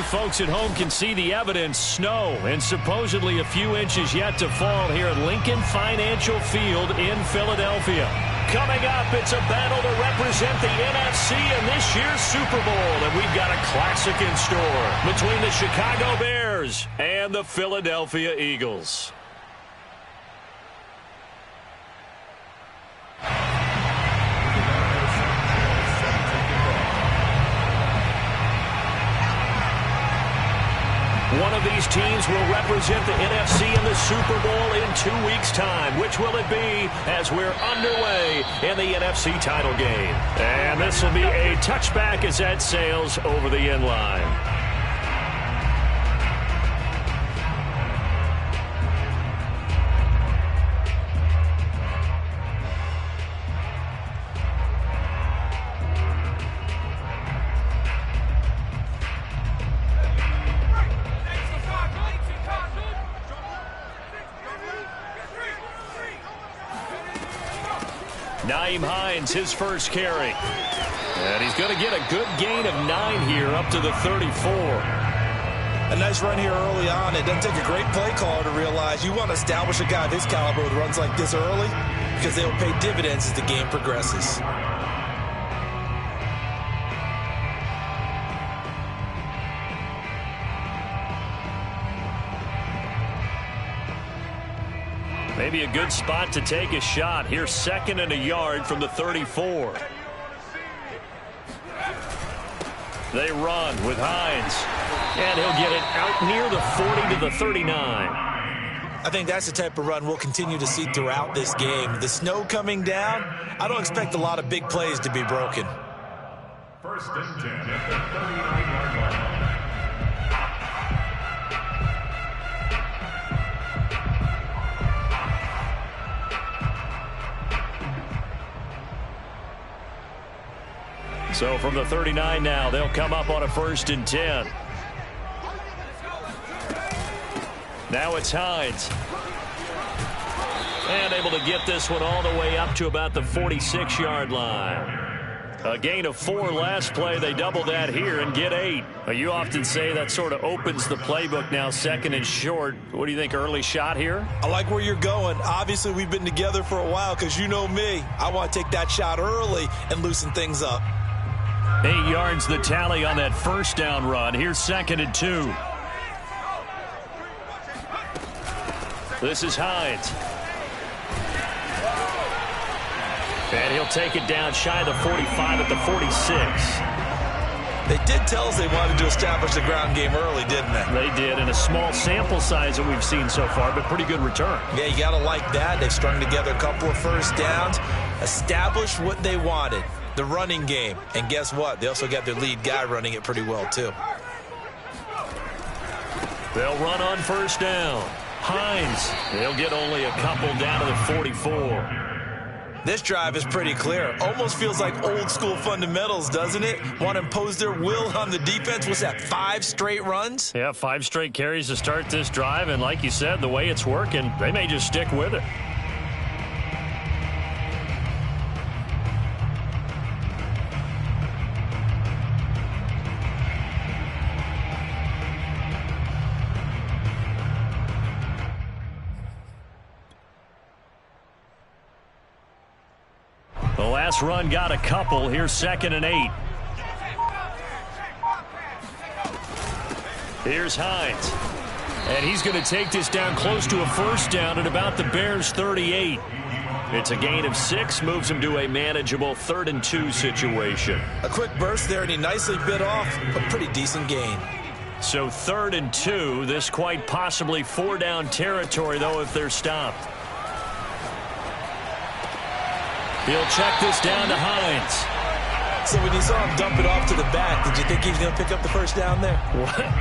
folks at home can see the evidence. Snow and supposedly a few inches yet to fall here at Lincoln Financial Field in Philadelphia. Coming up, it's a battle to represent the NFC in this year's Super Bowl. And we've got a classic in store between the Chicago Bears and the Philadelphia Eagles. One of these teams will represent the NFC in the Super Bowl in 2 weeks' time. Which will it be as we're underway in the NFC title game? And this will be a touchback as that sails over the end line. Hines, his first carry. And he's going to get a good gain of 9 here up to the 34. A nice run here early on. It doesn't take a great play caller to realize you want to establish a guy of his caliber with runs like this early because they will pay dividends as the game progresses. Maybe a good spot to take a shot. Here's 2nd and a yard from the 34. They run with Hines. And he'll get it out near the 40 to the 39. I think that's the type of run we'll continue to see throughout this game. The snow coming down, I don't expect a lot of big plays to be broken. 1st and 10 at the 39-yard line. So from the 39 now, they'll come up on a 1st and 10. Now it's Hines. And able to get this one all the way up to about the 46-yard line. A gain of 4 last play. They double that here and get 8. You often say that sort of opens the playbook now, 2nd and short. What do you think, early shot here? I like where you're going. Obviously, we've been together for a while because you know me. I want to take that shot early and loosen things up. 8 yards the tally on that 1st down run. Here's 2nd and 2. This is Hines. And he'll take it down shy of the 45 at the 46. They did tell us they wanted to establish the ground game early, didn't they? They did, in a small sample size that we've seen so far, but pretty good return. Yeah, you got to like that. They've strung together a couple of 1st downs, established what they wanted, the running game. And guess what? They also got their lead guy running it pretty well, too. They'll run on 1st down. Hines, they'll get only a couple down to the 44. This drive is pretty clear. Almost feels like old school fundamentals, doesn't it? Want to impose their will on the defense. What's that, 5 straight runs? Yeah, 5 straight carries to start this drive. And like you said, the way it's working, they may just stick with it. The last run got a couple. Here's 2nd and 8. Here's Hines. And he's going to take this down close to a 1st down at about the Bears' 38. It's a gain of 6, moves him to a manageable 3rd and 2 situation. A quick burst there, and he nicely bit off a pretty decent gain. So 3rd and 2, this quite possibly 4-down territory, though, if they're stopped. He'll check this down to Hines. So when you saw him dump it off to the back, did you think he was going to pick up the 1st down there?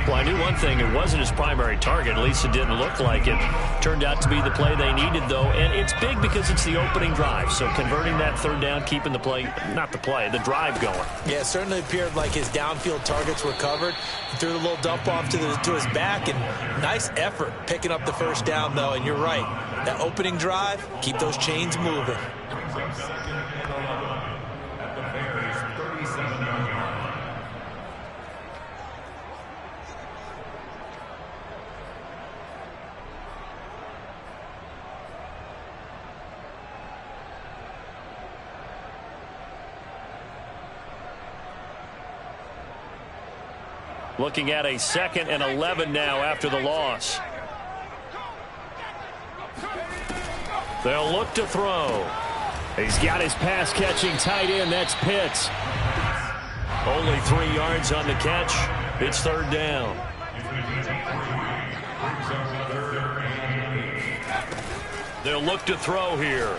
Well, I knew one thing. It wasn't his primary target. At least it didn't look like it. Turned out to be the play they needed, though. And it's big because it's the opening drive. So converting that 3rd down, keeping the play, not the play, the drive going. Yeah, it certainly appeared like his downfield targets were covered. He threw the little dump off to his back, and nice effort picking up the 1st down, though. And you're right. That opening drive, keep those chains moving. Looking at a 2nd and 11 now after the loss. They'll look to throw. He's got his pass-catching tight end. That's Pitts. Only 3 yards on the catch. It's 3rd down. They'll look to throw here.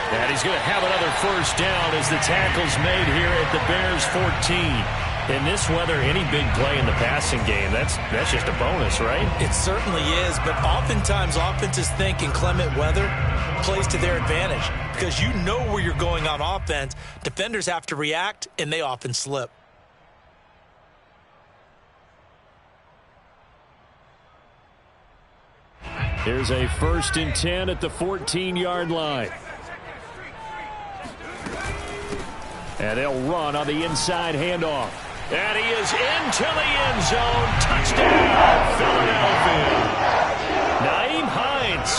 And he's going to have another 1st down as the tackle's made here at the Bears 14. In this weather, any big play in the passing game, that's just a bonus, right? It certainly is, but oftentimes offenses think inclement weather plays to their advantage because you know where you're going on offense. Defenders have to react, and they often slip. Here's a 1st and 10 at the 14-yard line. And they'll run on the inside handoff. And he is into the end zone. Touchdown, Philadelphia. Nyheim Hines,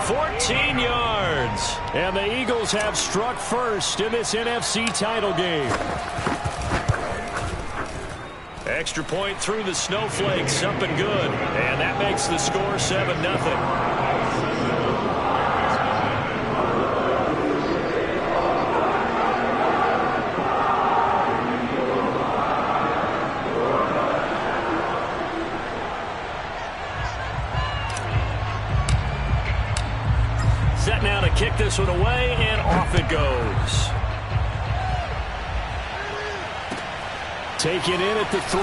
14 yards. And the Eagles have struck first in this NFC title game. Extra point through the snowflakes, up and good. And that makes the score 7-0. Set now to kick this one away, and off it goes. Take it in at the 3.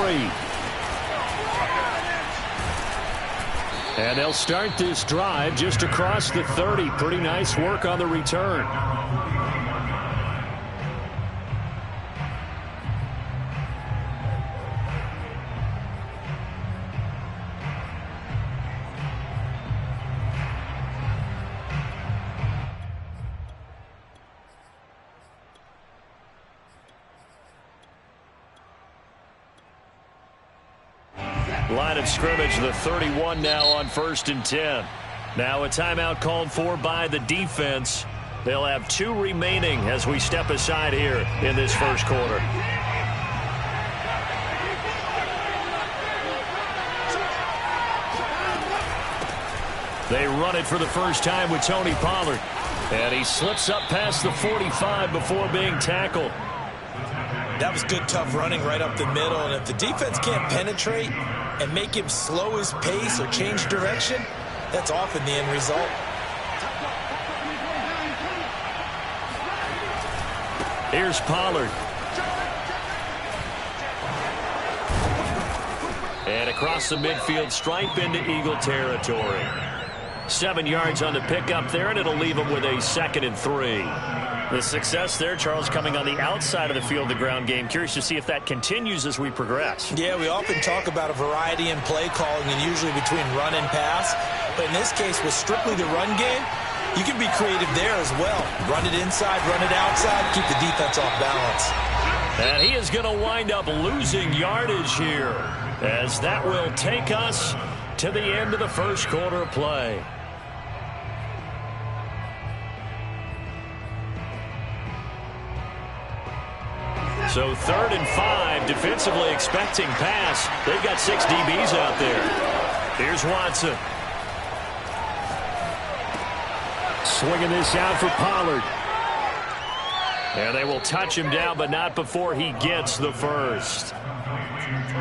And they'll start this drive just across the 30. Pretty nice work on the return. Line of scrimmage, the 31 now on 1st and 10. Now a timeout called for by the defense. They'll have 2 remaining as we step aside here in this 1st quarter. They run it for the first time with Tony Pollard. And he slips up past the 45 before being tackled. That was good, tough running right up the middle. And if the defense can't penetrate and make him slow his pace or change direction, that's often the end result. Here's Pollard. And across the midfield stripe into Eagle territory. 7 yards on the pickup there, and it'll leave him with a 2nd and 3. The success there, Charles, coming on the outside of the field, the ground game. Curious to see if that continues as we progress. Yeah, we often talk about a variety in play calling and usually between run and pass. But in this case, with strictly the run game, you can be creative there as well. Run it inside, run it outside, keep the defense off balance. And he is going to wind up losing yardage here, as that will take us to the end of the 1st quarter of play. So 3rd and 5, defensively expecting pass. They've got 6 DBs out there. Here's Watson. Swinging this out for Pollard. And they will touch him down, but not before he gets the 1st.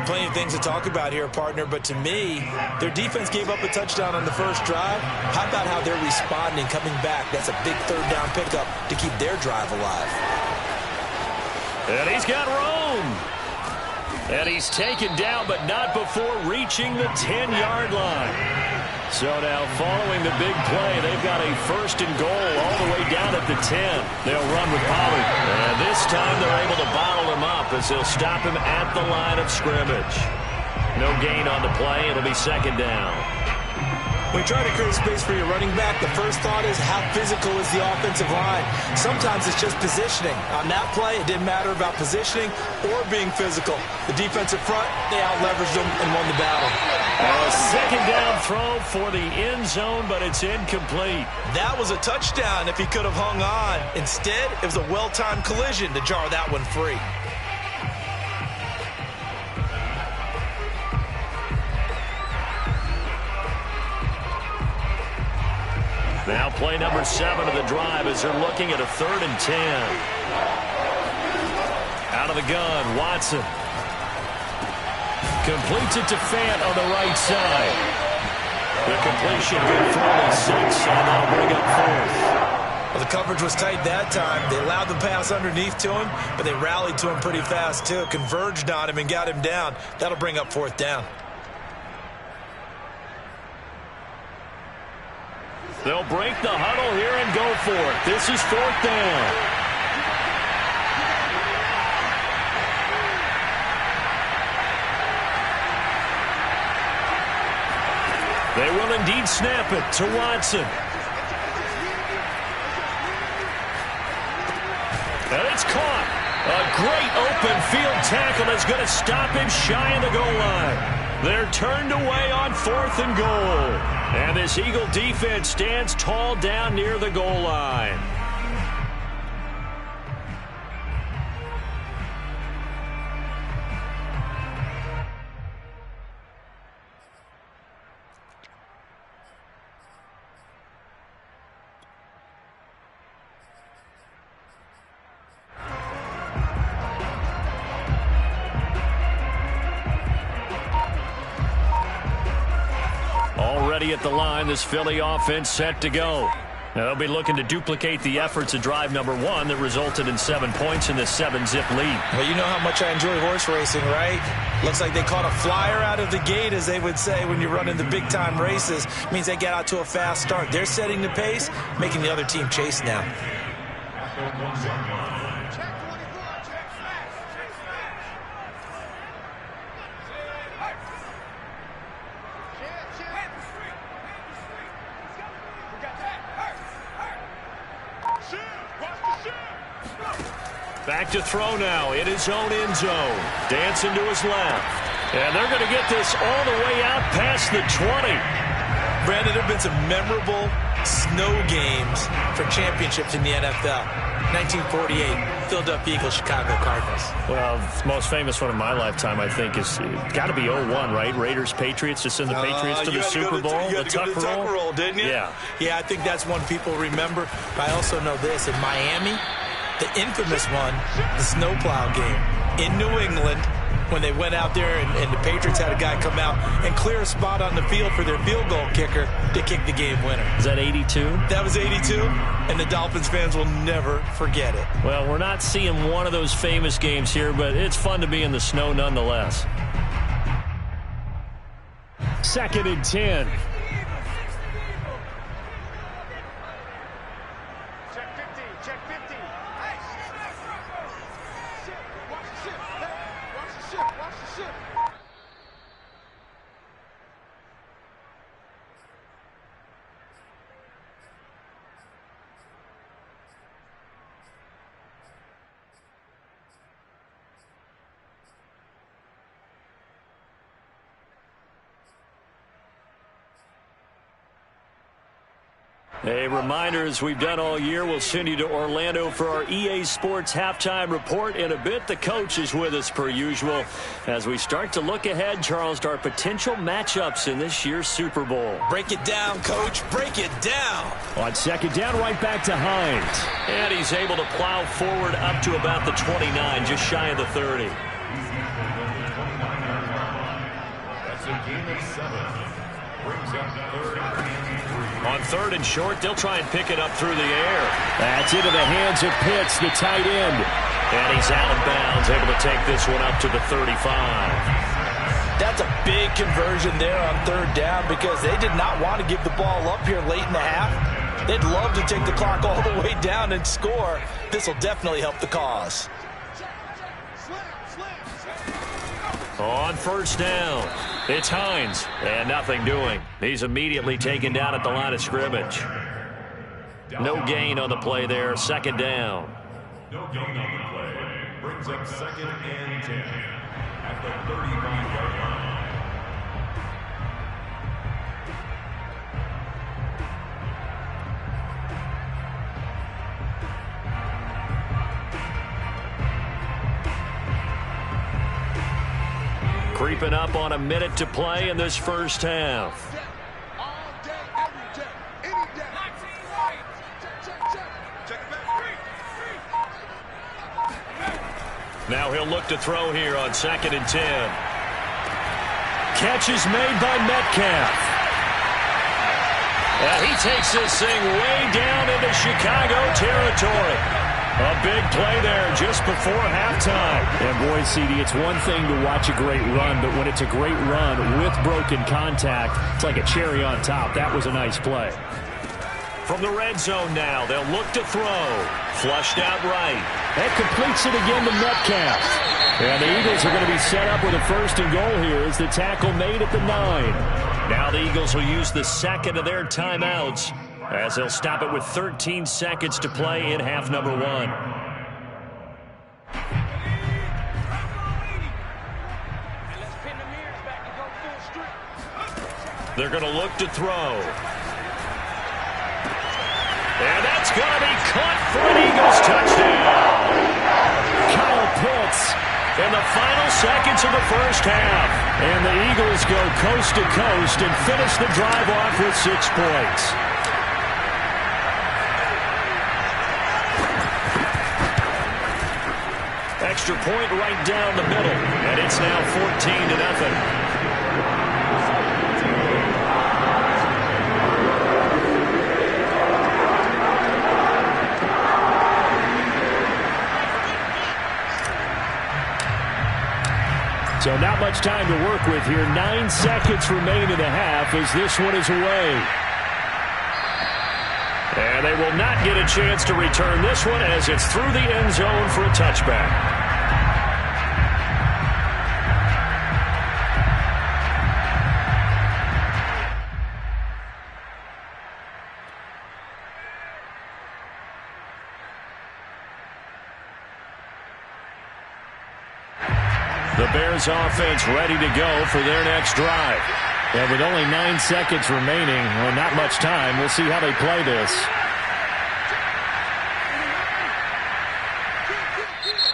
Plenty of things to talk about here, partner, but to me, their defense gave up a touchdown on the 1st drive. How about how they're responding, coming back? That's a big 3rd down pickup to keep their drive alive. And he's got room. And he's taken down, but not before reaching the 10-yard line. So now following the big play, they've got a 1st and goal all the way down at the 10. They'll run with Pollard. And this time they're able to bottle him up as they'll stop him at the line of scrimmage. No gain on the play. It'll be 2nd down. When you try to create space for your running back, the first thought is how physical is the offensive line. Sometimes it's just positioning. On that play, it didn't matter about positioning or being physical. The defensive front, they out-leveraged them and won the battle. A 2nd down throw for the end zone, but it's incomplete. That was a touchdown if he could have hung on. Instead, it was a well-timed collision to jar that one free. Now play number 7 of the drive as they're looking at a 3rd and 10. Out of the gun, Watson. Completes it to Fant on the right side. The completion good for only 6, and they'll bring up 4th. Well, the coverage was tight that time. They allowed the pass underneath to him, but they rallied to him pretty fast, too. Converged on him and got him down. That'll bring up 4th down. They'll break the huddle here and go for it. This is 4th down. They will indeed snap it to Watson. And it's caught. A great open field tackle that's going to stop him shy of the goal line. They're turned away on 4th and goal. And this Eagle defense stands tall down near the goal line. Already at the line, this Philly offense set to go. Now they'll be looking to duplicate the efforts of drive number 1 that resulted in 7 points in this 7-zip lead. Well, you know how much I enjoy horse racing, right? Looks like they caught a flyer out of the gate, as they would say when you're running the big-time races. It means they get out to a fast start. They're setting the pace, making the other team chase now. Back to throw now in his own end zone. Dancing to his left. And they're going to get this all the way out past the 20. Brandon, there have been some memorable snow games for championships in the NFL. 1948, Philadelphia Eagles, Chicago Cardinals. Well, the most famous one of my lifetime, I think, is got to be 01, right? Raiders, Patriots, to send the Patriots to the Super Bowl. You had to go to the Tuck roll, didn't you? Yeah. Yeah, I think that's one people remember. But I also know this. In Miami, the infamous one, the snowplow game in New England, when they went out there and the Patriots had a guy come out and clear a spot on the field for their field goal kicker to kick the game winner. Is that 82? That was 82, and the Dolphins fans will never forget it. Well, we're not seeing one of those famous games here, but it's fun to be in the snow nonetheless. 2nd and 10. A reminder, as we've done all year, we'll send you to Orlando for our EA Sports halftime report in a bit. The coach is with us per usual as we start to look ahead, Charles, to our potential matchups in this year's Super Bowl. Break it down, Coach. Break it down. On 2nd down, right back to Hines. And he's able to plow forward up to about the 29, just shy of the 30. That's a gain of 7. Brings up 3rd and 3. On 3rd and short, they'll try and pick it up through the air. That's into the hands of Pitts, the tight end. And he's out of bounds, able to take this one up to the 35. That's a big conversion there on 3rd down because they did not want to give the ball up here late in the half. They'd love to take the clock all the way down and score. This will definitely help the cause. On 1st down, it's Hines, and nothing doing. He's immediately taken down at the line of scrimmage. No gain on the play there, 2nd down. No gain on the play. Brings up 2nd and 10 at the 35-yard line. Creeping up on a minute to play in this first half. Now he'll look to throw here on 2nd and 10. Catch is made by Metcalf. And he takes this thing way down into Chicago territory. A big play there just before halftime. And boy, CD, it's one thing to watch a great run, but when it's a great run with broken contact, it's like a cherry on top. That was a nice play. From the red zone now, they'll look to throw. Flushed out right. That completes it again to Metcalf. And the Eagles are going to be set up with a 1st and goal here as the tackle made at the 9. Now the Eagles will use the second of their timeouts as they'll stop it with 13 seconds to play in half number 1. They're going to look to throw. And that's going to be caught for an Eagles touchdown. Kyle Pitts In the final seconds of the first half. And the Eagles go coast to coast and finish the drive off with 6 points. Extra point right down the middle. And it's now 14-0. So not much time to work with here. 9 seconds remain in the half as this one is away. And they will not get a chance to return this one as it's through the end zone for a touchback. The Bears offense ready to go for their next drive. And with only 9 seconds remaining, well, not much time, we'll see how they play this.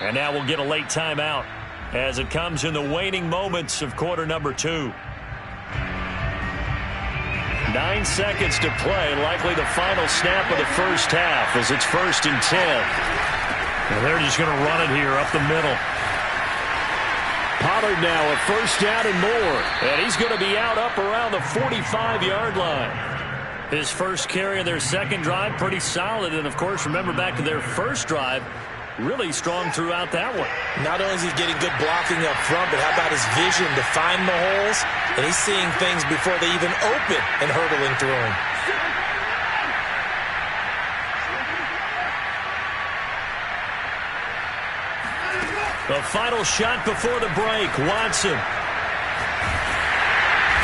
And now we'll get a late timeout as it comes in the waning moments of quarter number 2. 9 seconds to play, likely the final snap of the first half as it's 1st and 10. And they're just going to run it here up the middle. Pollard now a first down and more. And he's going to be out up around the 45-yard line. His first carry of their second drive, pretty solid. And, of course, remember back to their first drive, really strong throughout that one. Not only is he getting good blocking up front, but how about his vision to find the holes? And he's seeing things before they even open and hurdling through them. The final shot before the break, Watson.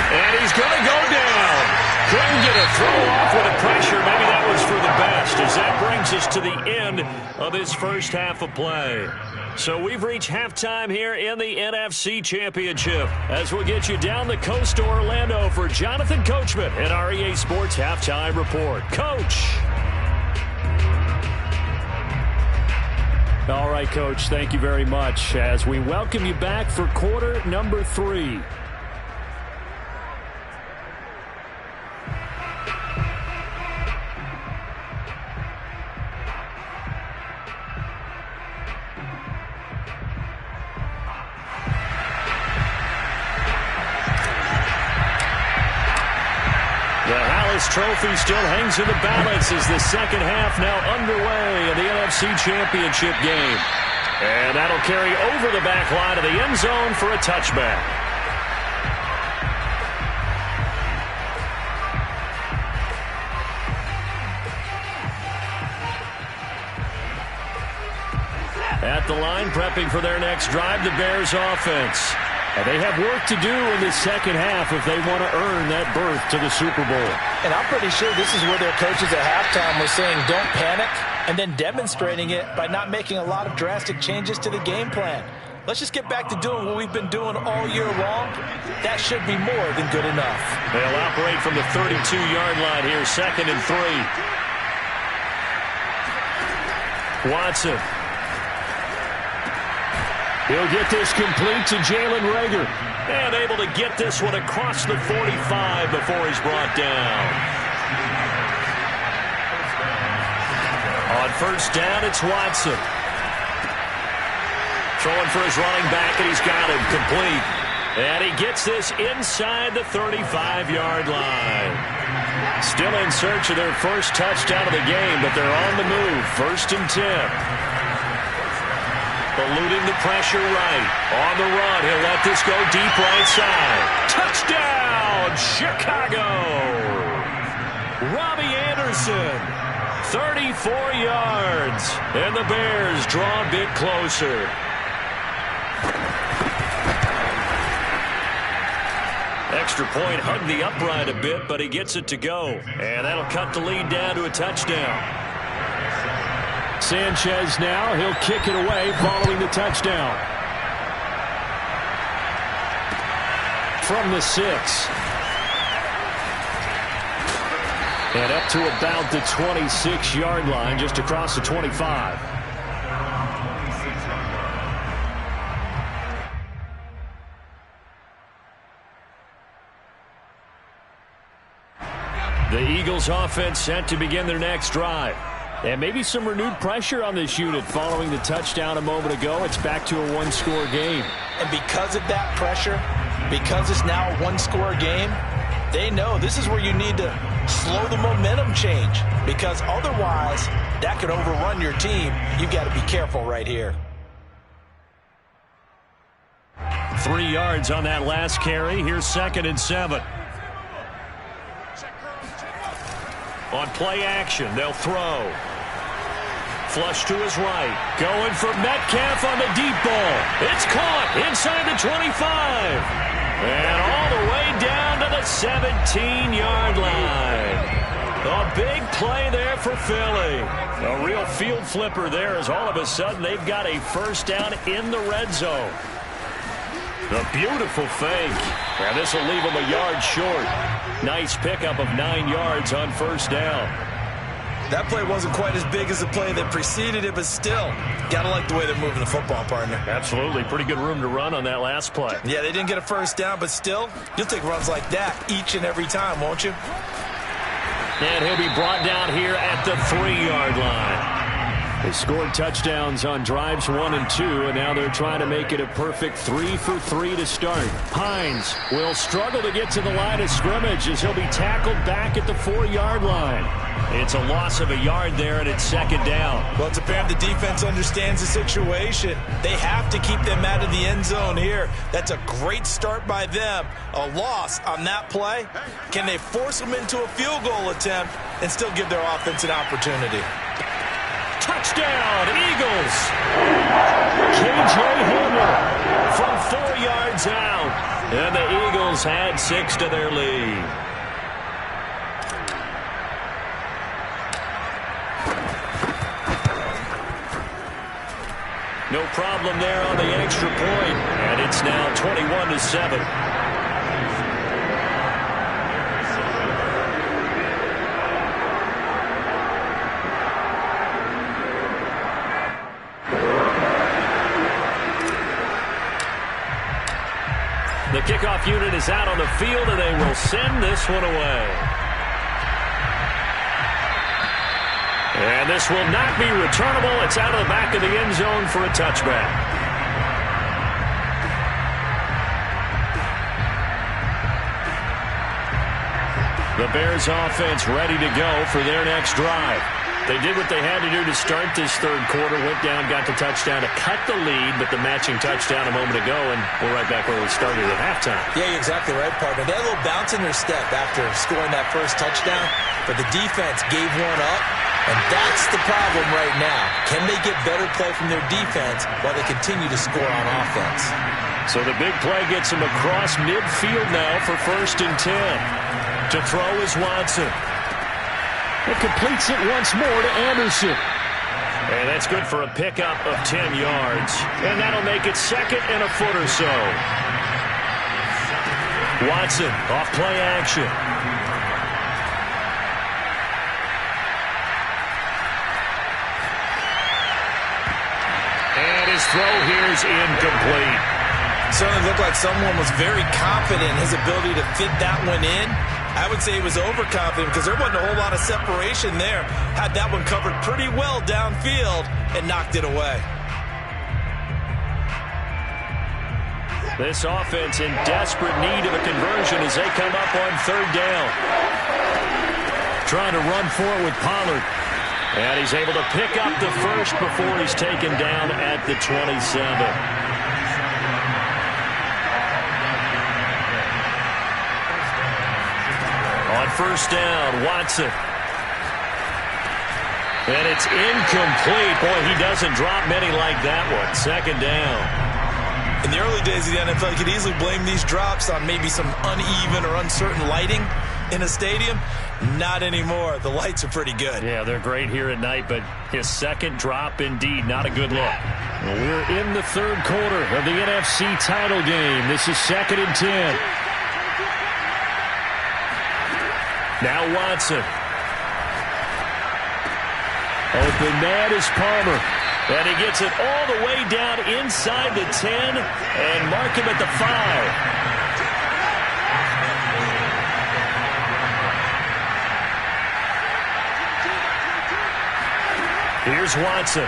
And he's going to go down. Couldn't get a throw off with the pressure. Maybe that was for the best as that brings us to the end of this first half of play. So we've reached halftime here in the NFC Championship as we'll get you down the coast to Orlando for Jonathan Coachman and our EA Sports Halftime Report. Coach. All right, Coach, thank you very much as we welcome you back for quarter number 3. Trophy still hangs in the balance as the second half now underway in the NFC Championship game. And that'll carry over the back line of the end zone for a touchback. At the line, prepping for their next drive, the Bears offense. And they have work to do in the second half if they want to earn that berth to the Super Bowl. And I'm pretty sure this is where their coaches at halftime were saying don't panic and then demonstrating it by not making a lot of drastic changes to the game plan. Let's just get back to doing what we've been doing all year long. That should be more than good enough. They'll operate from the 32-yard line here, 2nd and 3. Watson. He'll get this complete to Jalen Reagor. And able to get this one across the 45 before he's brought down. On first down, it's Watson. Throwing for his running back, and he's got him complete. And he gets this inside the 35-yard line. Still in search of their first touchdown of the game, but they're on the move. 1st and 10. Eluding the pressure right. On the run, he'll let this go deep right side. Touchdown, Chicago! Robbie Anderson, 34 yards. And the Bears draw a bit closer. Extra point hugged the upright a bit, but he gets it to go. And that'll cut the lead down to a touchdown. Sanchez now, he'll kick it away following the touchdown. From the 6. And up to about the 26-yard line, just across the 25. The Eagles offense set to begin their next drive. And maybe some renewed pressure on this unit following the touchdown a moment ago. It's back to a one-score game. And because of that pressure, because it's now a one-score game, they know this is where you need to slow the momentum change, because otherwise that could overrun your team. You've got to be careful right here. 3 yards on that last carry. Here's 2nd and 7. On play action, they'll throw. Flush to his right. Going for Metcalf on the deep ball. It's caught inside the 25. And all the way down to the 17-yard line. A big play there for Philly. A real field flipper there, as all of a sudden they've got a first down in the red zone. The beautiful fake. And this will leave him a yard short. Nice pickup of 9 yards on first down. That play wasn't quite as big as the play that preceded it, but still, gotta like the way they're moving the football, partner. Absolutely. Pretty good room to run on that last play. Yeah, they didn't get a first down, but still, you'll take runs like that each and every time, won't you? And he'll be brought down here at the 3-yard line. They scored touchdowns on drives 1 and 2, and now they're trying to make it a perfect 3 for 3 to start. Hines will struggle to get to the line of scrimmage as he'll be tackled back at the 4-yard line. It's a loss of a yard there, and it's 2nd down. Well, it's apparent the defense understands the situation. They have to keep them out of the end zone here. That's a great start by them. A loss on that play. Can they force them into a field goal attempt and still give their offense an opportunity? Touchdown, Eagles! K.J. Hamler from 4 yards out. And the Eagles had 6 to their lead. No problem there on the extra point. And it's now 21-7. The kickoff unit is out on the field, and they will send this one away. And this will not be returnable. It's out of the back of the end zone for a touchback. The Bears offense ready to go for their next drive. They did what they had to do to start this third quarter, went down, got the touchdown to cut the lead, but the matching touchdown a moment ago, and we're right back where we started at halftime. Yeah, you're exactly right, partner. They had a little bounce in their step after scoring that first touchdown, but the defense gave one up, and that's the problem right now. Can they get better play from their defense while they continue to score on offense? So the big play gets him across midfield now for 1st and 10. To throw is Watson. It completes it once more to Anderson. And that's good for a pickup of 10 yards. And that'll make it 2nd and a foot or so. Watson off play action. And his throw here is incomplete. Certainly looked like someone was very confident in his ability to fit that one in. I would say he was overconfident because there wasn't a whole lot of separation there. Had that one covered pretty well downfield and knocked it away. This offense in desperate need of a conversion as they come up on third down. Trying to run for it with Pollard. And he's able to pick up the first before he's taken down at the 27. On first down, Watson. And it's incomplete. Boy, he doesn't drop many like that one. Second down. In the early days of the NFL, you could easily blame these drops on maybe some uneven or uncertain lighting in a stadium. Not anymore. The lights are pretty good. Yeah, they're great here at night, but his second drop, indeed, not a good look. Well, we're in the third quarter of the NFC title game. This is 2nd and 10. Now Watson. Open man is Palmer. And he gets it all the way down inside the 10 and mark him at the 5. Here's Watson.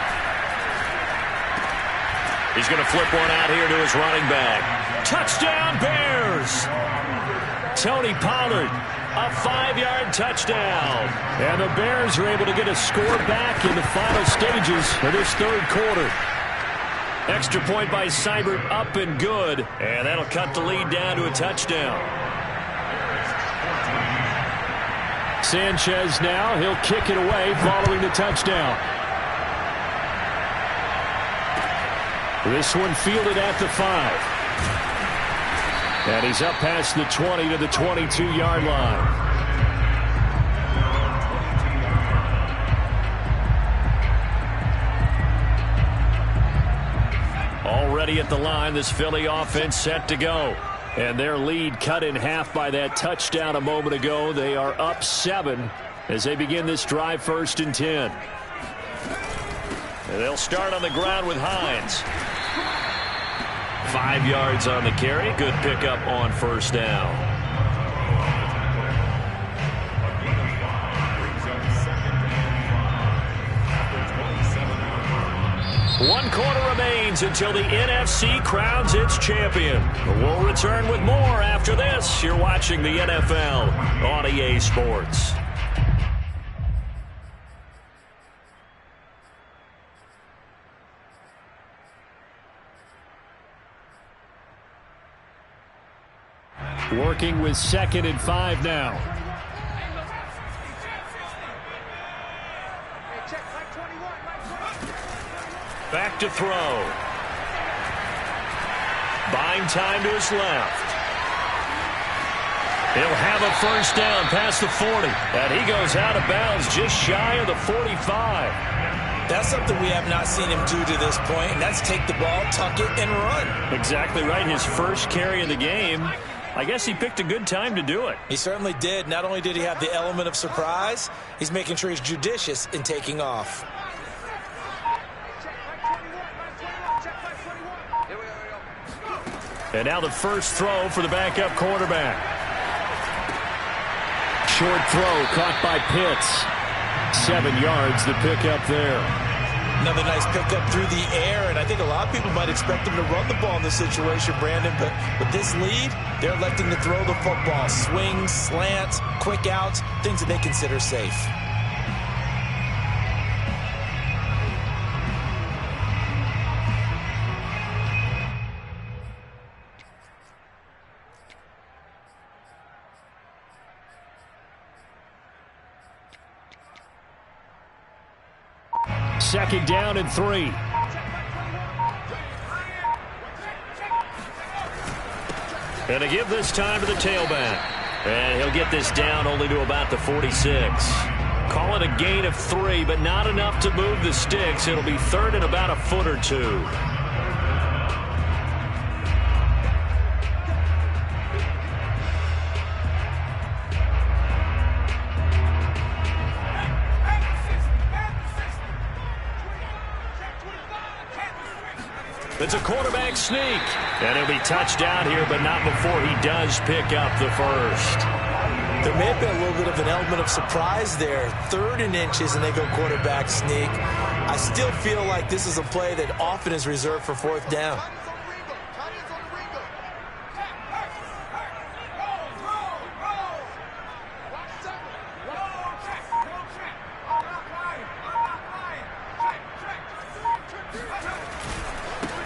He's going to flip one out here to his running back. Touchdown, Bears! Tony Pollard, a 5-yard touchdown. And the Bears are able to get a score back in the final stages of this third quarter. Extra point by Seibert, up and good. And that'll cut the lead down to a touchdown. Sanchez now, he'll kick it away following the touchdown. This one fielded at the 5. And he's up past the 20 to the 22-yard line. Already at the line, this Philly offense set to go. And their lead cut in half by that touchdown a moment ago. They are up 7 as they begin this drive 1st and 10. And they'll start on the ground with Hines. 5 yards on the carry. Good pickup on first down. One quarter remains until the NFC crowns its champion. We'll return with more after this. You're watching the NFL on EA Sports. Working with 2nd and 5 now. Back to throw. Buying time to his left. He'll have a first down past the 40. And he goes out of bounds just shy of the 45. That's something we have not seen him do to this point. And that's take the ball, tuck it, and run. Exactly right. His first carry of the game. I guess he picked a good time to do it. He certainly did. Not only did he have the element of surprise, he's making sure he's judicious in taking off. And now the first throw for the backup quarterback. Short throw caught by Pitts. 7 yards the pickup there. Another nice pickup through the air, and I think a lot of people might expect him to run the ball in this situation, Brandon, but with this lead, they're electing to throw the football. Swings, slants, quick outs, things that they consider safe. Second down and 3. And to give this time to the tailback. And he'll get this down only to about the 46. Call it a gain of 3, but not enough to move the sticks. It'll be 3rd and about a foot or 2. It's a quarterback sneak. And he'll be touched down here, but not before he does pick up the first. There may have been a little bit of an element of surprise there. 3rd and inches, and they go quarterback sneak. I still feel like this is a play that often is reserved for 4th down.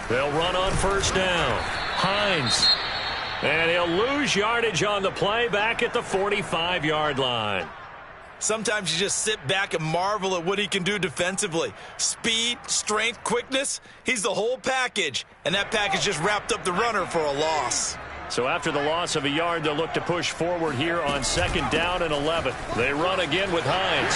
They'll run on first down. Hines. And he'll lose yardage on the play back at the 45-yard line. Sometimes you just sit back and marvel at what he can do defensively. Speed, strength, quickness, he's the whole package. And that package just wrapped up the runner for a loss. So after the loss of a yard, they'll look to push forward here on 2nd down and 11. They run again with Hines.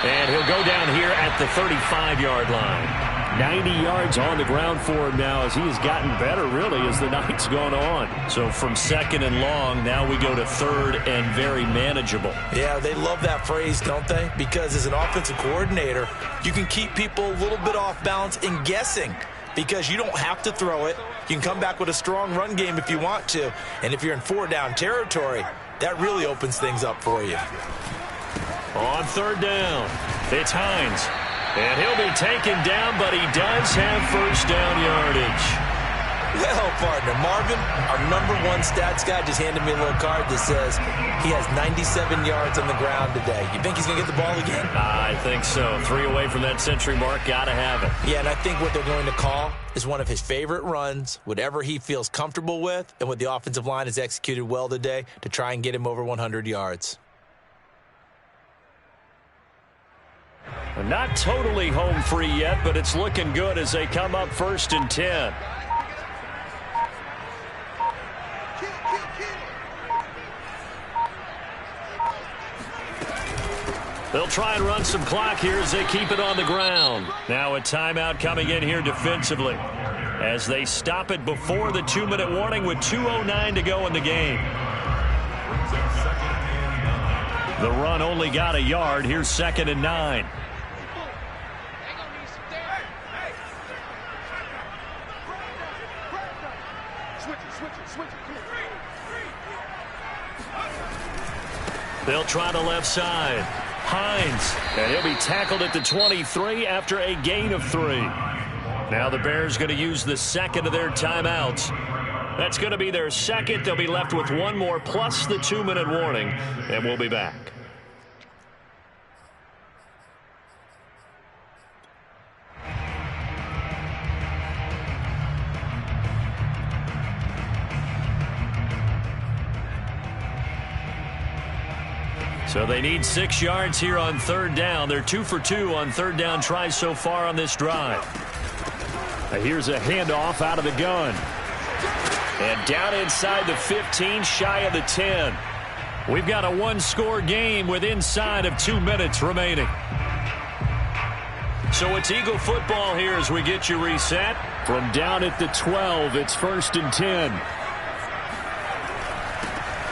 And he'll go down here at the 35-yard line. 90 yards on the ground for him now as he has gotten better, really, as the night's gone on. So from 2nd and long, now we go to 3rd and very manageable. Yeah, they love that phrase, don't they? Because as an offensive coordinator, you can keep people a little bit off balance and guessing because you don't have to throw it. You can come back with a strong run game if you want to. And if you're in 4-down territory, that really opens things up for you. On 3rd down, it's Hines. And he'll be taken down, but he does have 1st down yardage. Well, partner, Marvin, our #1 stats guy just handed me a little card that says he has 97 yards on the ground today. You think he's going to get the ball again? I think so. 3 away from that century mark. Got to have it. Yeah, and I think what they're going to call is one of his favorite runs, whatever he feels comfortable with, and what the offensive line has executed well today to try and get him over 100 yards. Not totally home free yet, but it's looking good as they come up 1st and 10. They'll try and run some clock here as they keep it on the ground. Now a timeout coming in here defensively as they stop it before the 2-minute warning with 2:09 to go in the game. The run only got a yard. Here's 2nd and 9. They'll try the left side. Hines. And he'll be tackled at the 23 after a gain of 3. Now the Bears going to use the 2nd of their timeouts. That's going to be their 2nd. They'll be left with 1 more plus the 2-minute warning. And we'll be back. So they need 6 yards here on 3rd down. They're 2 for 2 on 3rd down tries so far on this drive. Here's a handoff out of the gun. And down inside the 15, shy of the 10. We've got a 1-score game with inside of 2 minutes remaining. So it's Eagle football here as we get you reset. From down at the 12, it's 1st and 10.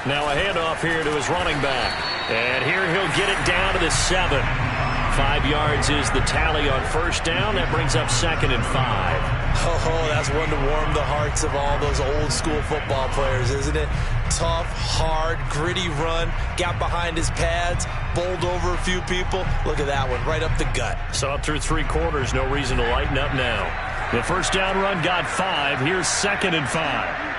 Now a handoff here to his running back. And here he'll get it down to the 7. 5 yards is the tally on 1st down. That brings up 2nd and 5. Oh, that's one to warm the hearts of all those old school football players, isn't it? Tough, hard, gritty run. Got behind his pads, bowled over a few people. Look at that one, right up the gut. Saw it through 3 quarters. No reason to lighten up now. The 1st down run got 5. Here's 2nd and 5.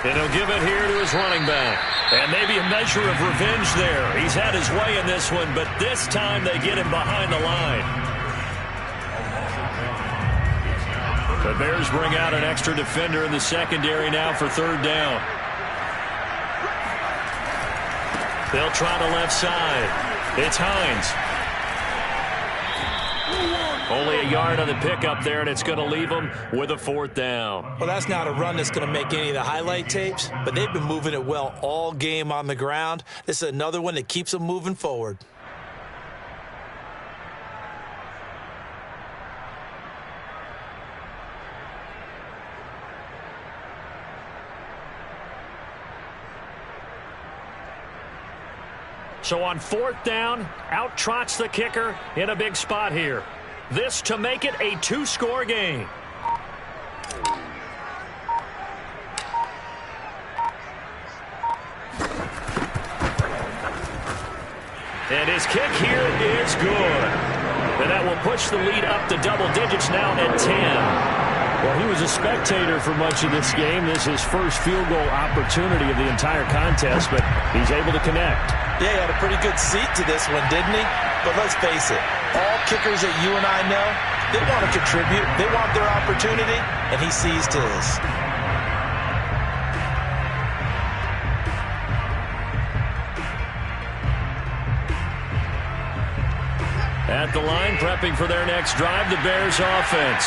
And he'll give it here to his running back. And maybe a measure of revenge there. He's had his way in this one, but this time they get him behind the line. The Bears bring out an extra defender in the secondary now for 3rd down. They'll try the left side. It's Hines. Only a yard on the pickup there, and it's going to leave them with a 4th down. Well, that's not a run that's going to make any of the highlight tapes, but they've been moving it well all game on the ground. This is another one that keeps them moving forward. So on 4th down, out trots the kicker in a big spot here. This to make it a 2-score game. And his kick here is good. And that will push the lead up to double digits now at 10. Well, he was a spectator for much of this game. This is his first field goal opportunity of the entire contest, but he's able to connect. Yeah, he had a pretty good seat to this one, didn't he? But let's face it, all kickers that you and I know, they want to contribute. They want their opportunity, and he seized his. At the line, prepping for their next drive, the Bears offense.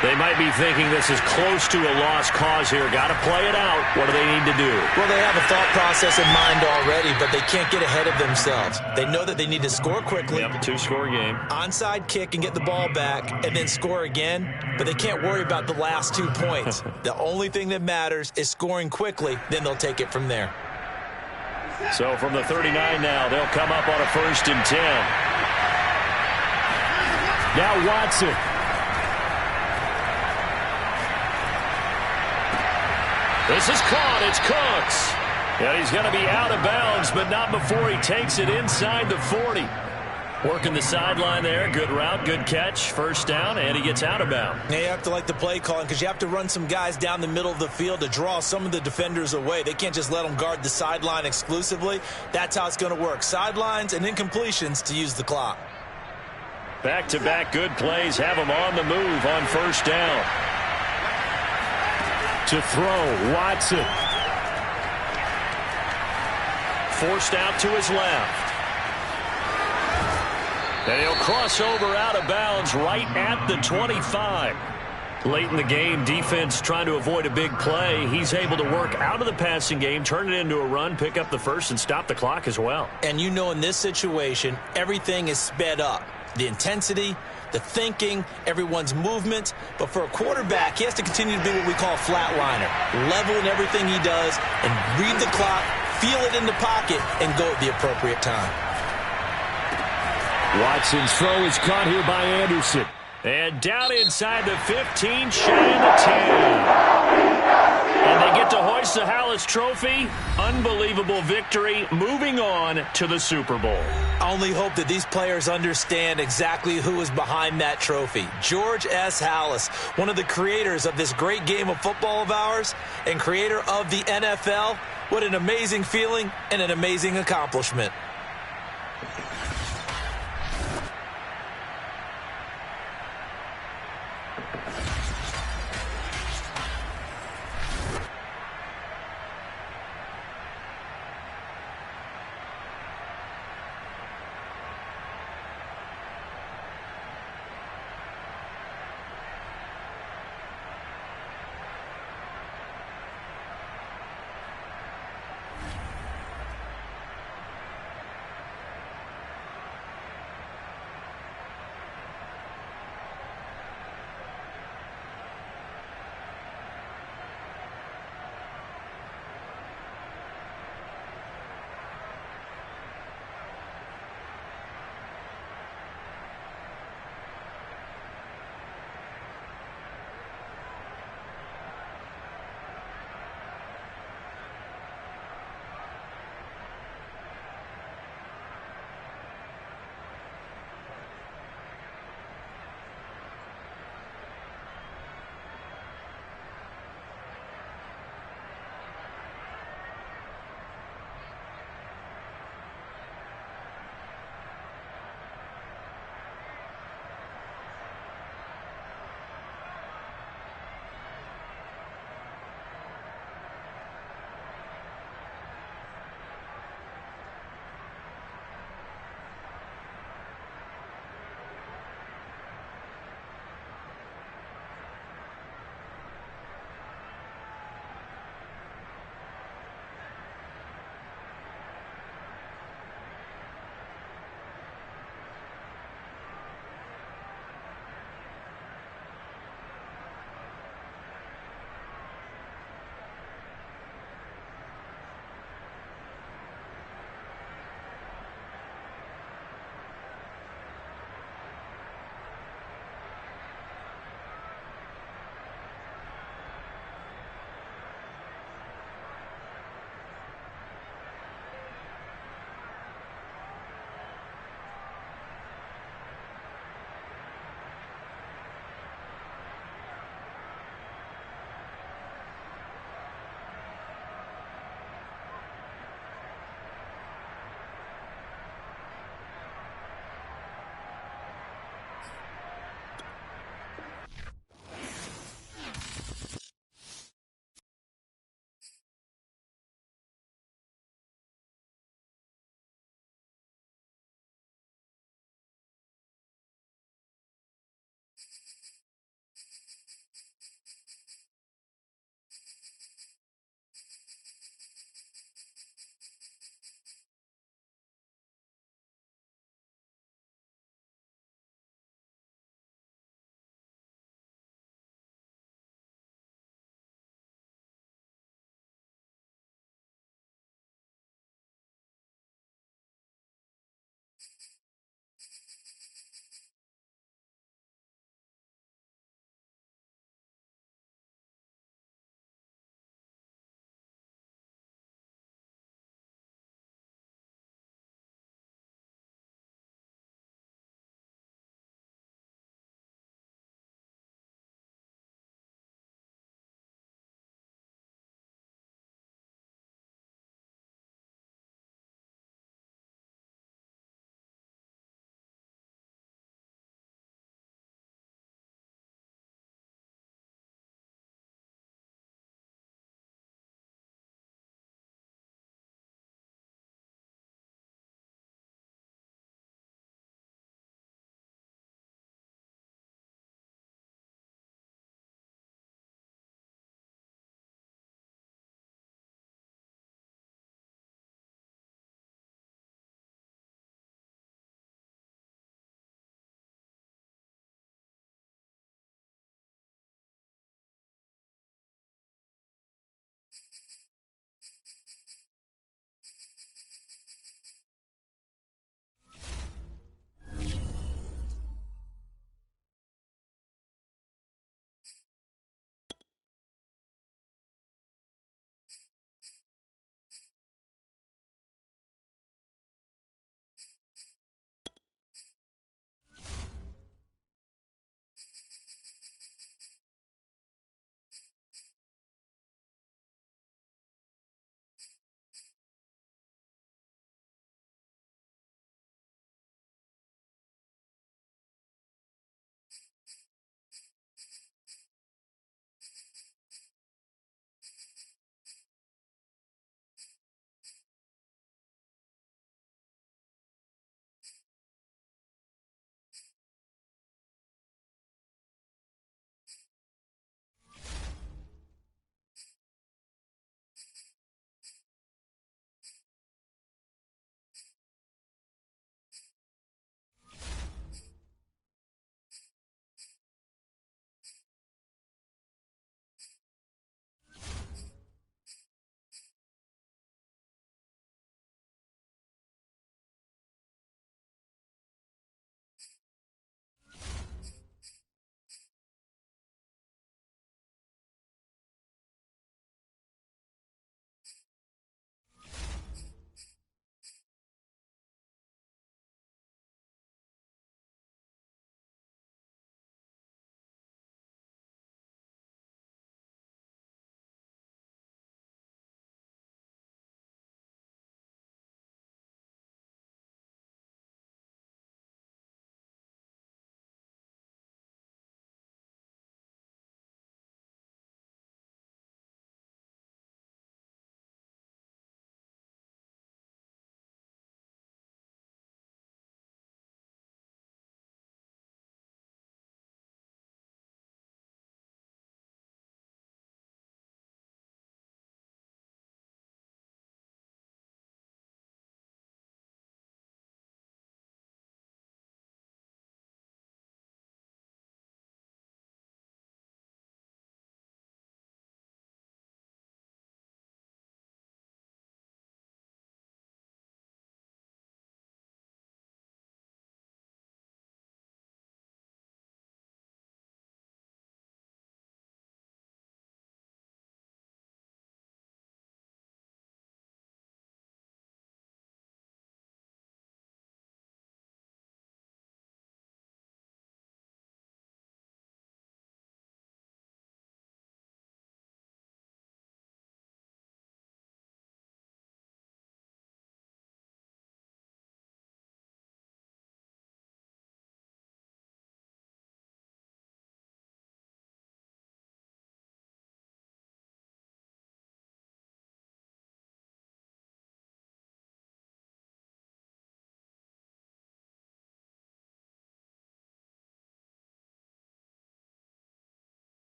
They might be thinking this is close to a lost cause here. Got to play it out. What do they need to do? Well, they have a thought process in mind already, but they can't get ahead of themselves. They know that they need to score quickly. Yep, two-score game. Onside kick and get the ball back and then score again, but they can't worry about the last 2 points. The only thing that matters is scoring quickly, then they'll take it from there. So from the 39 now, they'll come up on a 1st and 10. Now Watson. This is caught. It's Cooks. And he's going to be out of bounds, but not before he takes it inside the 40. Working the sideline there. Good route, good catch. 1st down, and he gets out of bounds. Yeah, you have to like the play calling because you have to run some guys down the middle of the field to draw some of the defenders away. They can't just let them guard the sideline exclusively. That's how it's going to work. Sidelines and incompletions to use the clock. Back-to-back good plays have him on the move on 1st down. To throw, Watson. Forced out to his left. And he'll cross over out of bounds right at the 25. Late in the game, defense trying to avoid a big play. He's able to work out of the passing game, turn it into a run, pick up the 1st, and stop the clock as well. And you know in this situation, everything is sped up. The intensity, the thinking, everyone's movement. But for a quarterback, he has to continue to be what we call a flatliner. Level in everything he does and read the clock, feel it in the pocket, and go at the appropriate time. Watson's throw is caught here by Anderson. And down inside the 15, shy of the 10. And they get to hoist the Hallis Trophy. Unbelievable victory, moving on to the Super Bowl. I only hope that these players understand exactly who is behind that trophy. George S. Hallis, one of the creators of this great game of football of ours and creator of the NFL. What an amazing feeling and an amazing accomplishment.